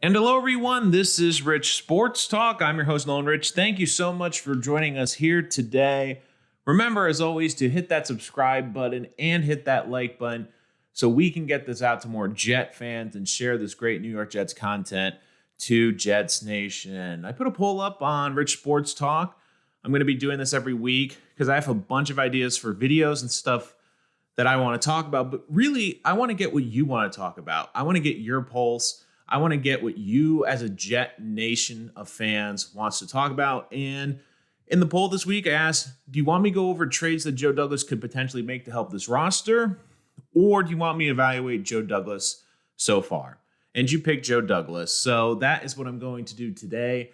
And hello, everyone. This is Rich Sports Talk. I'm your host, Nolan Rich. Thank you so much for joining us here today. Remember, as always, to hit that subscribe button and hit that like button so we can get this out to more Jet fans and share this great New York Jets content to Jets Nation. I put a poll up on Rich Sports Talk. I'm going to be doing this every week because I have a bunch of ideas for videos and stuff that I want to talk about. But really, I want to get what you want to talk about. I want to get your pulse. I want to get what you as a Jet Nation of fans wants to talk about. And in the poll this week, I asked, do you want me to go over trades that Joe Douglas could potentially make to help this roster? Or do you want me to evaluate Joe Douglas so far? And you picked Joe Douglas. So that is what I'm going to do today.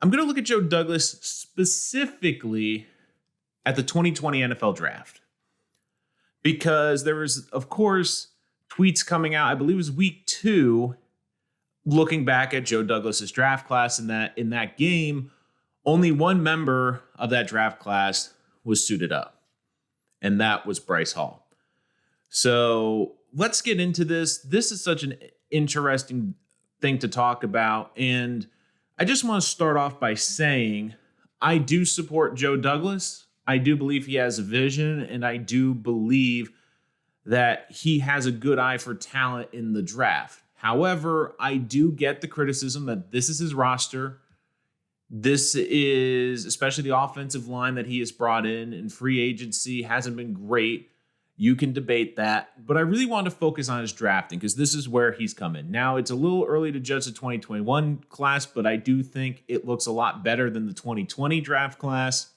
I'm going to look at Joe Douglas specifically at the 2020 NFL Draft. Because there was, of course, tweets coming out, I believe it was week 2, looking back at Joe Douglas's draft class, and that in that game, only one member of that draft class was suited up, and that was Bryce Hall. So let's get into this. This is such an interesting thing to talk about, and I just want to start off by saying I do support Joe Douglas. I do believe he has a vision, and I do believe that he has a good eye for talent in the draft. However, I do get the criticism that this is his roster. This is, especially the offensive line that he has brought in free agency, hasn't been great. You can debate that. But I really want to focus on his drafting because this is where he's coming. Now, it's a little early to judge the 2021 class, but I do think it looks a lot better than the 2020 draft class.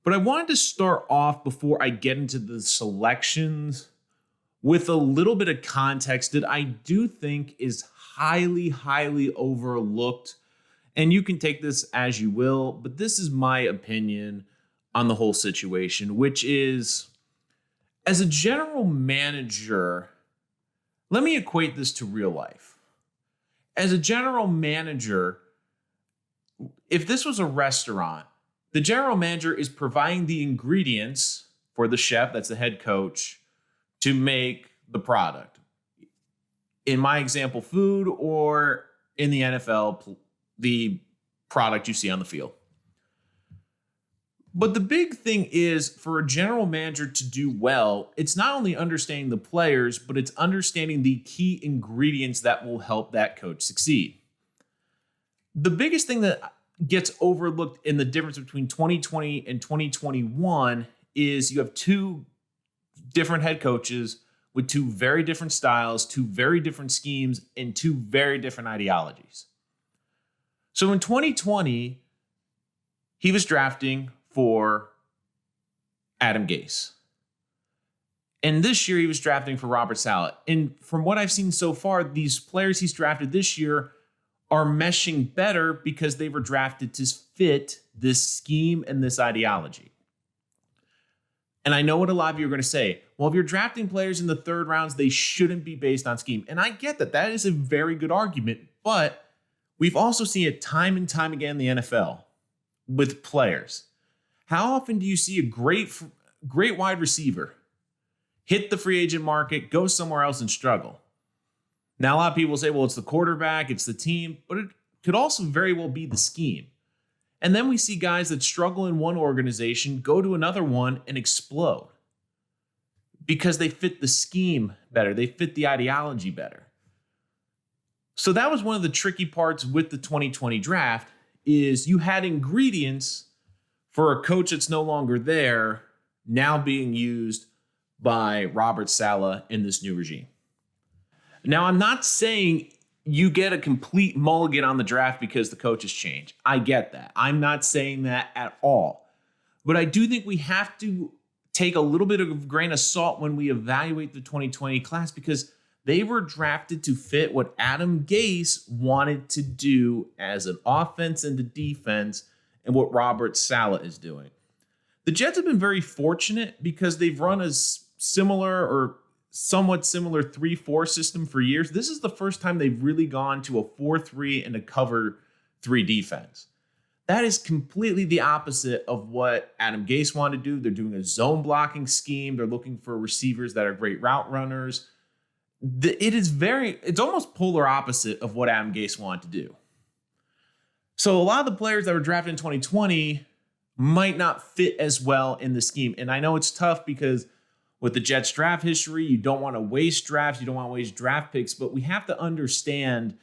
But I wanted to start off before I get into the selections with a little bit of context that I do think is highly, highly overlooked. And you can take this as you will, but this is my opinion on the whole situation, which is, as a general manager, let me equate this to real life. As a general manager, if this was a restaurant, the general manager is providing the ingredients for the chef, that's the head coach, to make the product. In my example, food, or in the NFL, the product you see on the field. But the big thing is, for a general manager to do well, it's not only understanding the players, but it's understanding the key ingredients that will help that coach succeed. The biggest thing that gets overlooked in the difference between 2020 and 2021 is you have two different head coaches with two very different styles, two very different schemes, and two very different ideologies. So in 2020, he was drafting for Adam Gase. And this year, he was drafting for Robert Saleh. And from what I've seen so far, these players he's drafted this year are meshing better because they were drafted to fit this scheme and this ideology. And I know what a lot of you are going to say. Well, if you're drafting players in the third rounds, they shouldn't be based on scheme. And I get that. That is a very good argument. But we've also seen it time and time again in the NFL with players. How often do you see a great wide receiver hit the free agent market, go somewhere else and struggle? Now, a lot of people say, well, it's the quarterback, it's the team, but it could also very well be the scheme. And then we see guys that struggle in one organization go to another one and explode because they fit the scheme better. They fit the ideology better. So that was one of the tricky parts with the 2020 draft is you had ingredients for a coach that's no longer there now being used by Robert Saleh in this new regime. Now, I'm not saying you get a complete mulligan on the draft because the coach has changed. I get that. I'm not saying that at all. But I do think we have to take a little bit of a grain of salt when we evaluate the 2020 class because they were drafted to fit what Adam Gase wanted to do as an offense and a defense and what Robert Saleh is doing. The Jets have been very fortunate because they've run a similar or somewhat similar 3-4 system for years. This is the first time they've really gone to a 4-3 and a cover 3 defense. That is completely the opposite of what Adam Gase wanted to do. They're doing a zone blocking scheme. They're looking for receivers that are great route runners. it's almost polar opposite of what Adam Gase wanted to do. So a lot of the players that were drafted in 2020 might not fit as well in the scheme. And I know it's tough because with the Jets draft history, you don't want to waste drafts. You don't want to waste draft picks, but we have to understand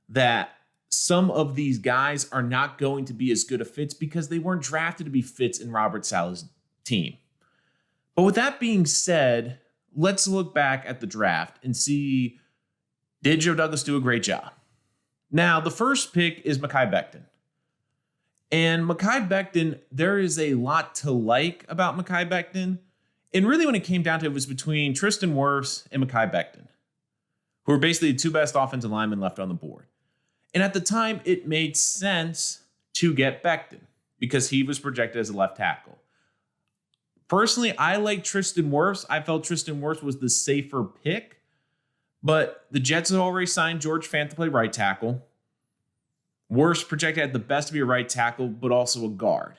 that some of these guys are not going to be as good of fits because they weren't drafted to be fits in Robert Saleh's team. But with that being said, let's look back at the draft and see, did Joe Douglas do a great job? Now, the first pick is Mekhi Becton. And Mekhi Becton, there is a lot to like about Mekhi Becton. And really when it came down to it, was between Tristan Wirfs and Mekhi Becton, who were basically the two best offensive linemen left on the board. And at the time, it made sense to get Becton because he was projected as a left tackle. Personally, I like Tristan Wirfs. I felt Tristan Wirfs was the safer pick, but the Jets had already signed George Fant to play right tackle. Wirfs projected at the best to be a right tackle, but also a guard.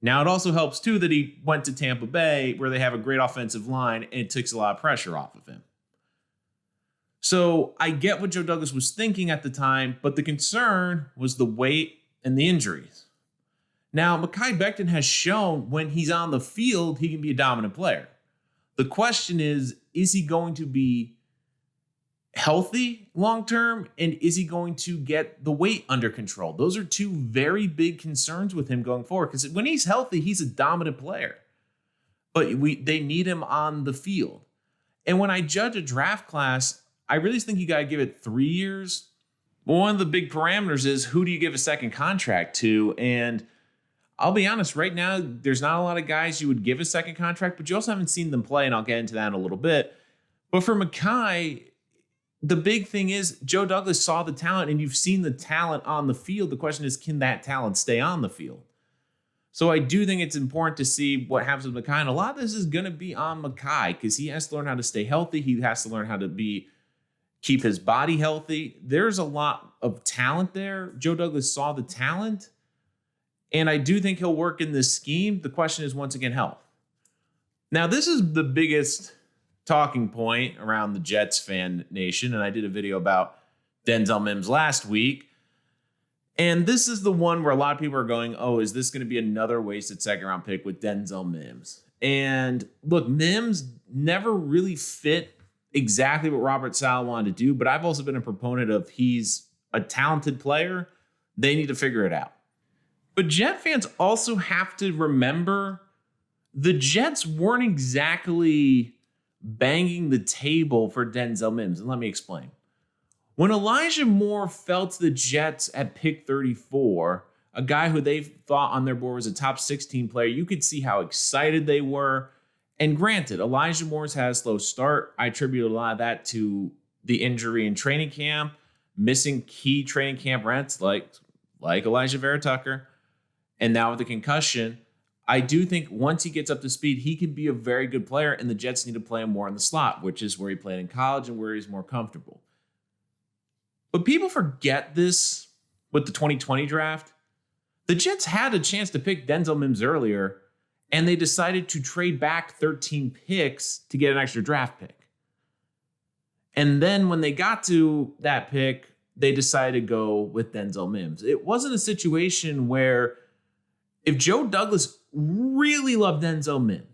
Now, it also helps, too, that he went to Tampa Bay, where they have a great offensive line, and it takes a lot of pressure off of him. So I get what Joe Douglas was thinking at the time, but the concern was the weight and the injuries. Now, Mekhi Becton has shown when he's on the field, he can be a dominant player. The question is he going to be healthy long-term, and is he going to get the weight under control? Those are two very big concerns with him going forward, because when he's healthy, he's a dominant player. But they need him on the field. And when I judge a draft class, I really think you got to give it 3 years. One of the big parameters is, who do you give a second contract to? And I'll be honest, right now, there's not a lot of guys you would give a second contract, but you also haven't seen them play, and I'll get into that in a little bit. But for Mekhi, the big thing is Joe Douglas saw the talent, and you've seen the talent on the field. The question is, can that talent stay on the field? So I do think it's important to see what happens with Mekhi. And a lot of this is going to be on Mekhi because he has to learn how to stay healthy. He has to learn how to keep his body healthy. There's a lot of talent there. Joe Douglas saw the talent, and I do think he'll work in this scheme. The question is, once again, health. Now, this is the biggest talking point around the Jets fan nation, and I did a video about Denzel Mims last week. And this is the one where a lot of people are going, oh, is this going to be another wasted second-round pick with Denzel Mims? And look, Mims never really fit exactly what Robert Saleh wanted to do, but I've also been a proponent of he's a talented player. They need to figure it out. But Jet fans also have to remember the Jets weren't exactly banging the table for Denzel Mims. And let me explain. When Elijah Moore fell to the Jets at pick 34, a guy who they thought on their board was a top 16 player, you could see how excited they were. And granted, Elijah Moore's had a slow start. I attribute a lot of that to the injury in training camp, missing key training camp reps like Elijah Vera Tucker, and now with the concussion. I do think once he gets up to speed, he can be a very good player, and the Jets need to play him more in the slot, which is where he played in college and where he's more comfortable. But people forget this with the 2020 draft. The Jets had a chance to pick Denzel Mims earlier, and they decided to trade back 13 picks to get an extra draft pick. And then when they got to that pick, they decided to go with Denzel Mims. It wasn't a situation where if Joe Douglas really loved Denzel Mims,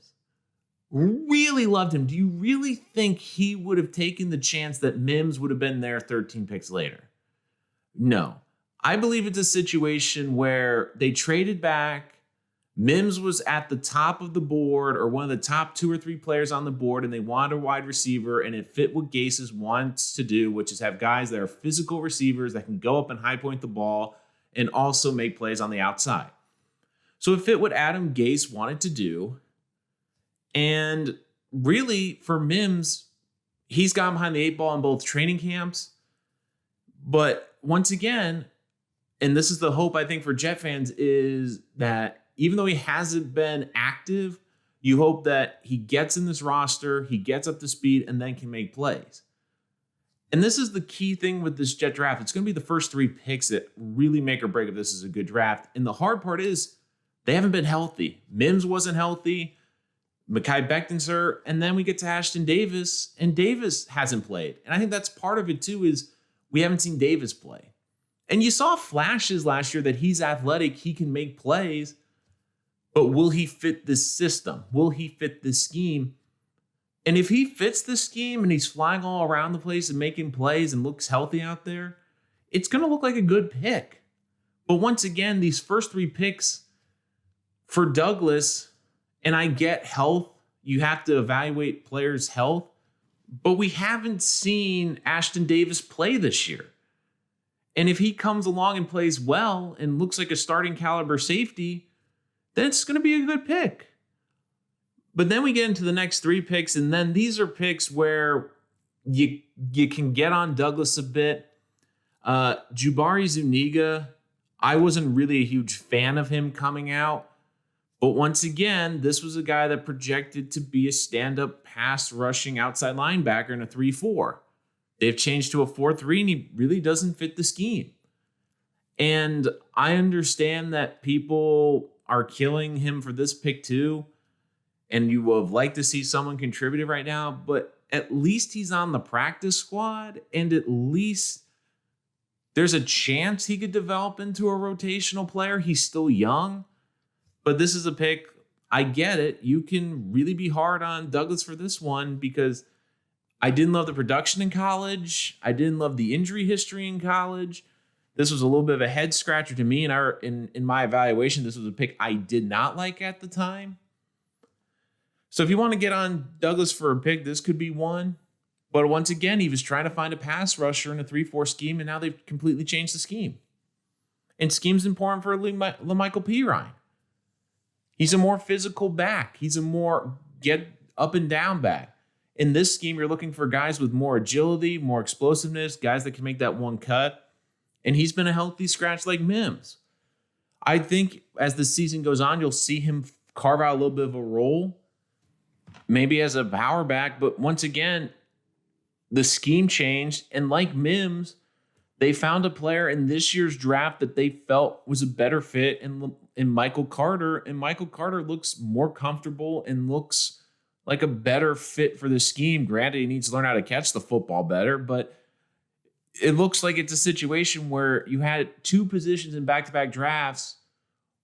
really loved him, do you really think he would have taken the chance that Mims would have been there 13 picks later? No. I believe it's a situation where they traded back. Mims was at the top of the board, or one of the top 2 or 3 players on the board, and they wanted a wide receiver, and it fit what Gase wants to do, which is have guys that are physical receivers that can go up and high point the ball and also make plays on the outside. So it fit what Adam Gase wanted to do. And really, for Mims, he's gotten behind the 8 ball in both training camps. But once again, and this is the hope I think for Jet fans, is that even though he hasn't been active, you hope that he gets in this roster, he gets up to speed, and then can make plays. And this is the key thing with this Jet draft. It's going to be the first 3 picks that really make or break if this is a good draft. And the hard part is they haven't been healthy. Mims wasn't healthy. Mekhi Bectonser, and then we get to Ashton Davis, and Davis hasn't played. And I think that's part of it too, is we haven't seen Davis play. And you saw flashes last year that he's athletic, he can make plays, but will he fit this system? Will he fit this scheme? And if he fits the scheme and he's flying all around the place and making plays and looks healthy out there, it's going to look like a good pick. But once again, these first 3 picks for Douglas, and I get health, you have to evaluate players' health, but we haven't seen Ashton Davis play this year. And if he comes along and plays well and looks like a starting caliber safety, then it's going to be a good pick. But then we get into the next 3 picks, and then these are picks where you can get on Douglas a bit. Jubari Zuniga, I wasn't really a huge fan of him coming out. But once again, this was a guy that projected to be a stand-up pass rushing outside linebacker in a 3-4. They've changed to a 4-3, and he really doesn't fit the scheme. And I understand that people are killing him for this pick too, and you would have liked to see someone contributed right now, but at least he's on the practice squad, and at least there's a chance he could develop into a rotational player. He's still young, but this is a pick. I get it. You can really be hard on Douglas for this one because I didn't love the production in college. I didn't love the injury history in college. This was a little bit of a head scratcher to me. In my evaluation, this was a pick I did not like at the time. So if you want to get on Douglas for a pick, this could be one. But once again, he was trying to find a pass rusher in a 3-4 scheme, and now they've completely changed the scheme. And scheme's important for LaMichael Pirine. He's a more physical back. He's a more get up and down back. In this scheme, you're looking for guys with more agility, more explosiveness, guys that can make that one cut. And he's been a healthy scratch like Mims. I think as the season goes on, you'll see him carve out a little bit of a role, maybe as a power back. But once again, the scheme changed. And like Mims, they found a player in this year's draft that they felt was a better fit in Michael Carter. And Michael Carter looks more comfortable and looks like a better fit for the scheme. Granted, he needs to learn how to catch the football better, but it looks like it's a situation where you had 2 positions in back-to-back drafts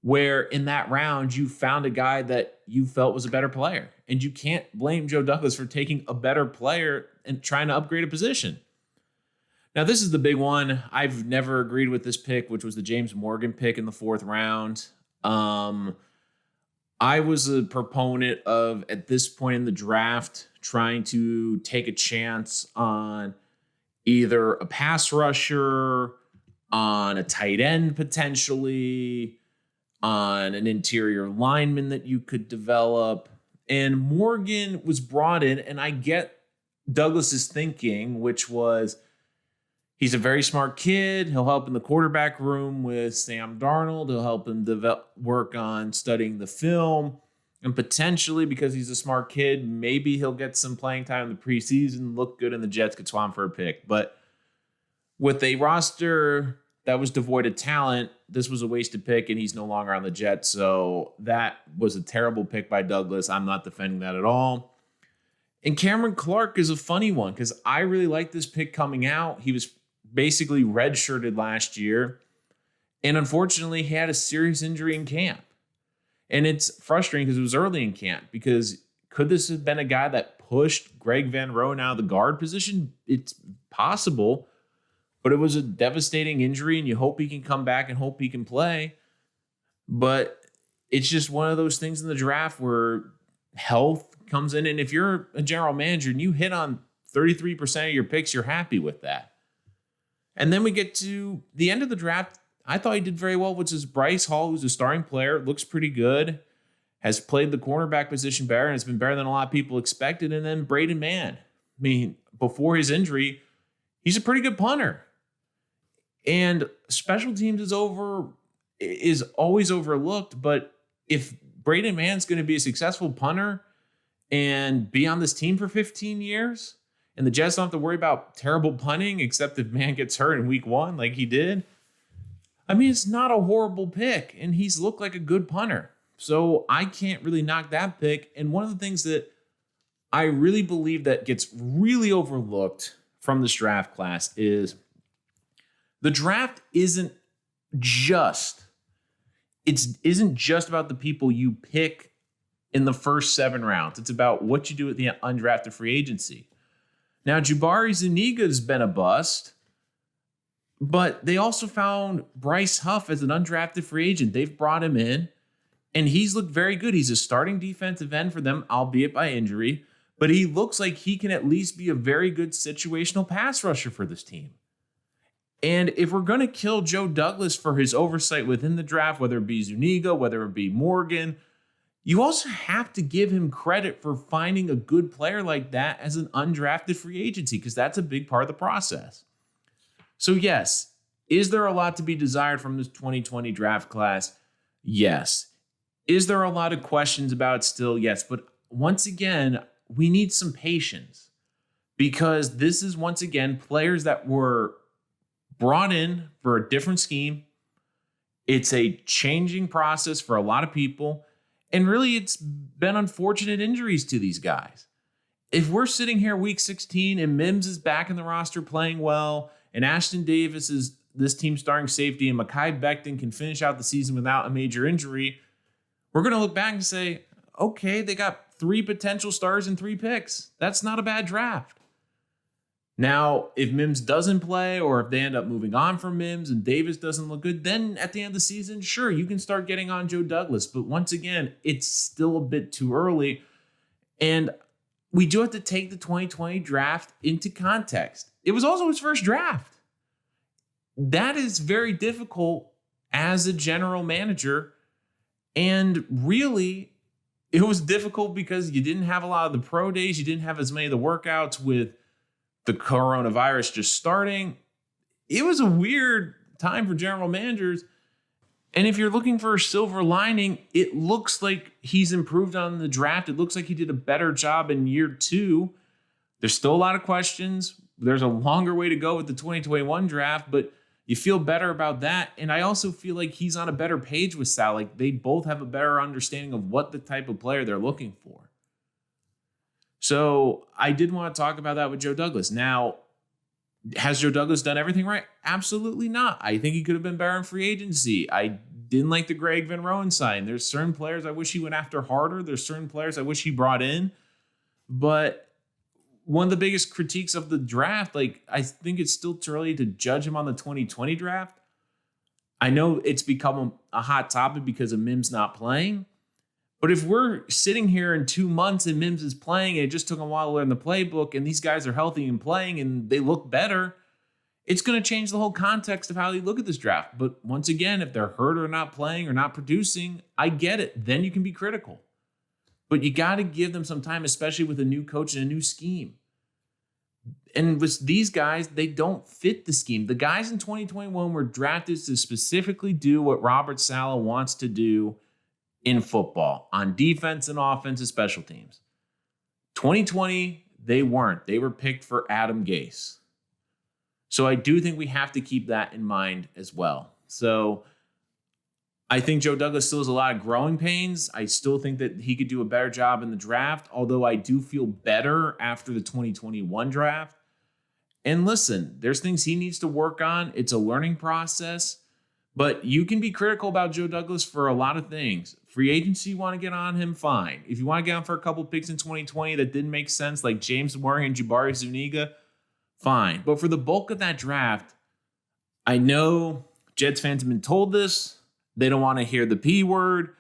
where in that round you found a guy that you felt was a better player. And you can't blame Joe Douglas for taking a better player and trying to upgrade a position. Now, this is the big one. I've never agreed with this pick, which was the James Morgan pick in the 4th round. I was a proponent of, at this point in the draft, trying to take a chance on either a pass rusher, on a tight end potentially, on an interior lineman that you could develop. And Morgan was brought in, and I get Douglas's thinking, which was he's a very smart kid. He'll help in the quarterback room with Sam Darnold. He'll help him work on studying the film. And potentially, because he's a smart kid, maybe he'll get some playing time in the preseason, look good, and the Jets could swap him for a pick. But with a roster that was devoid of talent, this was a wasted pick, and he's no longer on the Jets. So that was a terrible pick by Douglas. I'm not defending that at all. And Cameron Clark is a funny one because I really like this pick coming out. He was basically redshirted last year. And unfortunately, he had a serious injury in camp. And it's frustrating because it was early in camp, because could this have been a guy that pushed Greg Van Roten out of the guard position? It's possible, but it was a devastating injury, and you hope he can come back and hope he can play. But it's just one of those things in the draft where health comes in. And if you're a general manager and you hit on 33% of your picks, you're happy with that. And then we get to the end of the draft. I thought he did very well, which is Bryce Hall, who's a starting player, looks pretty good, has played the cornerback position better, and it's been better than a lot of people expected. And then Braden Mann. I mean, before his injury, he's a pretty good punter. And special teams is always overlooked, but if Braden Mann's going to be a successful punter and be on this team for 15 years, and the Jets don't have to worry about terrible punting except if Mann gets hurt in week 1 like he did, I mean, it's not a horrible pick, and he's looked like a good punter. So I can't really knock that pick. And one of the things that I really believe that gets really overlooked from this draft class is the draft just isn't just about the people you pick in the first 7 rounds. It's about what you do at the undrafted free agency. Now, Jubari Zuniga has been a bust, but they also found Bryce Huff as an undrafted free agent. They've brought him in, and he's looked very good. He's a starting defensive end for them, albeit by injury, but he looks like he can at least be a very good situational pass rusher for this team. And if we're going to kill Joe Douglas for his oversight within the draft, whether it be Zuniga, whether it be Morgan, you also have to give him credit for finding a good player like that as an undrafted free agency, because that's a big part of the process. So yes, is there a lot to be desired from this 2020 draft class? Yes. Is there a lot of questions about it still? Yes. But once again, we need some patience, because this is once again players that were brought in for a different scheme. It's a changing process for a lot of people. And really, it's been unfortunate injuries to these guys. If we're sitting here week 16 and Mims is back in the roster playing well, and Ashton Davis is this team's starting safety, and Mekhi Becton can finish out the season without a major injury, we're going to look back and say, okay, they got 3 potential stars and 3 picks. That's not a bad draft. Now, if Mims doesn't play, or if they end up moving on from Mims and Davis doesn't look good, then at the end of the season, sure, you can start getting on Joe Douglas. But once again, it's still a bit too early. And we do have to take the 2020 draft into context. It was also his first draft. That is very difficult as a general manager. And really, it was difficult because you didn't have a lot of the pro days. You didn't have as many of the workouts with the coronavirus just starting. It was a weird time for general managers. And if you're looking for a silver lining, it looks like he's improved on the draft. It looks like he did a better job in year 2. There's still a lot of questions. There's a longer way to go with the 2021 draft, but you feel better about that. And I also feel like he's on a better page with Sal. Like, they both have a better understanding of what the type of player they're looking for. So I did want to talk about that with Joe Douglas. Now, has Joe Douglas done everything right? Absolutely not. I think he could have been better in free agency. I didn't like the Greg Van Roen sign. There's certain players I wish he went after harder. There's certain players I wish he brought in. But one of the biggest critiques of the draft, I think it's still too early to judge him on the 2020 draft. I know it's become a hot topic because of Mims not playing. But if we're sitting here in 2 months and Mims is playing and it just took a while to learn the playbook and these guys are healthy and playing and they look better, it's going to change the whole context of how they look at this draft. But once again, if they're hurt or not playing or not producing, I get it. Then you can be critical. But you got to give them some time, especially with a new coach and a new scheme. And with these guys, they don't fit the scheme. The guys in 2021 were drafted to specifically do what Robert Saleh wants to do in football, on defense and offense and special teams. 2020, they weren't. They were picked for Adam Gase. So I do think we have to keep that in mind as well. So I think Joe Douglas still has a lot of growing pains. I still think that he could do a better job in the draft, although I do feel better after the 2021 draft. And listen, there's things he needs to work on. It's a learning process. But you can be critical about Joe Douglas for a lot of things. Free agency, you want to get on him, fine. If you want to get on for a couple picks in 2020 that didn't make sense, like James Warren and Jubari Zuniga, fine. But for the bulk of that draft, I know Jets fans have been told this. They don't want to hear the P word.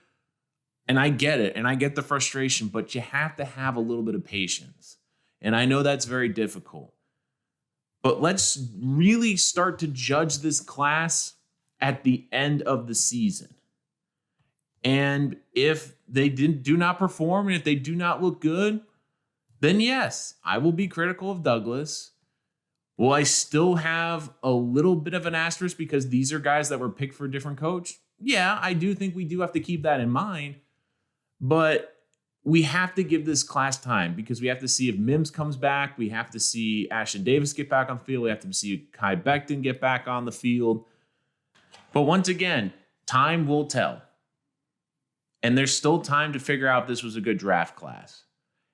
And I get it. And I get the frustration. But you have to have a little bit of patience. And I know that's very difficult. But let's really start to judge this class at the end of the season. And if they do not perform and if they do not look good, then yes, I will be critical of Douglas. Will I still have a little bit of an asterisk because these are guys that were picked for a different coach? Yeah, I do think we do have to keep that in mind. But we have to give this class time because we have to see if Mims comes back. We have to see Ashton Davis get back on the field. We have to see Kai Becton get back on the field. But once again, time will tell. And there's still time to figure out if this was a good draft class.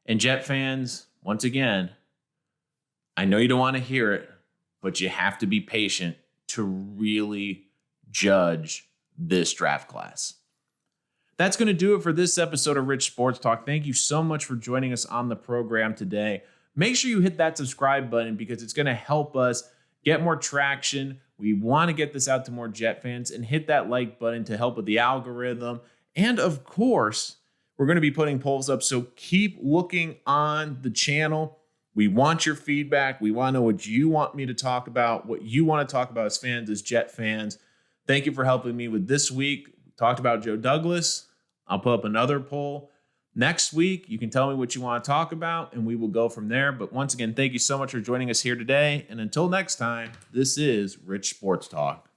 And Jet fans, once again, I know you don't want to hear it, but you have to be patient to really judge this draft class. That's going to do it for this episode of Rich Sports Talk. Thank you so much for joining us on the program today. Make sure you hit that subscribe button because it's going to help us get more traction. We want to get this out to more Jet fans, and hit that like button to help with the algorithm. And of course, we're going to be putting polls up, so keep looking on the channel. We want your feedback. We want to know what you want me to talk about, what you want to talk about as fans, as Jet fans. Thank you for helping me with this week. We talked about Joe Douglas. I'll put up another poll next week. You can tell me what you want to talk about, and we will go from there. But once again, thank you so much for joining us here today. And until next time, this is Rich Sports Talk.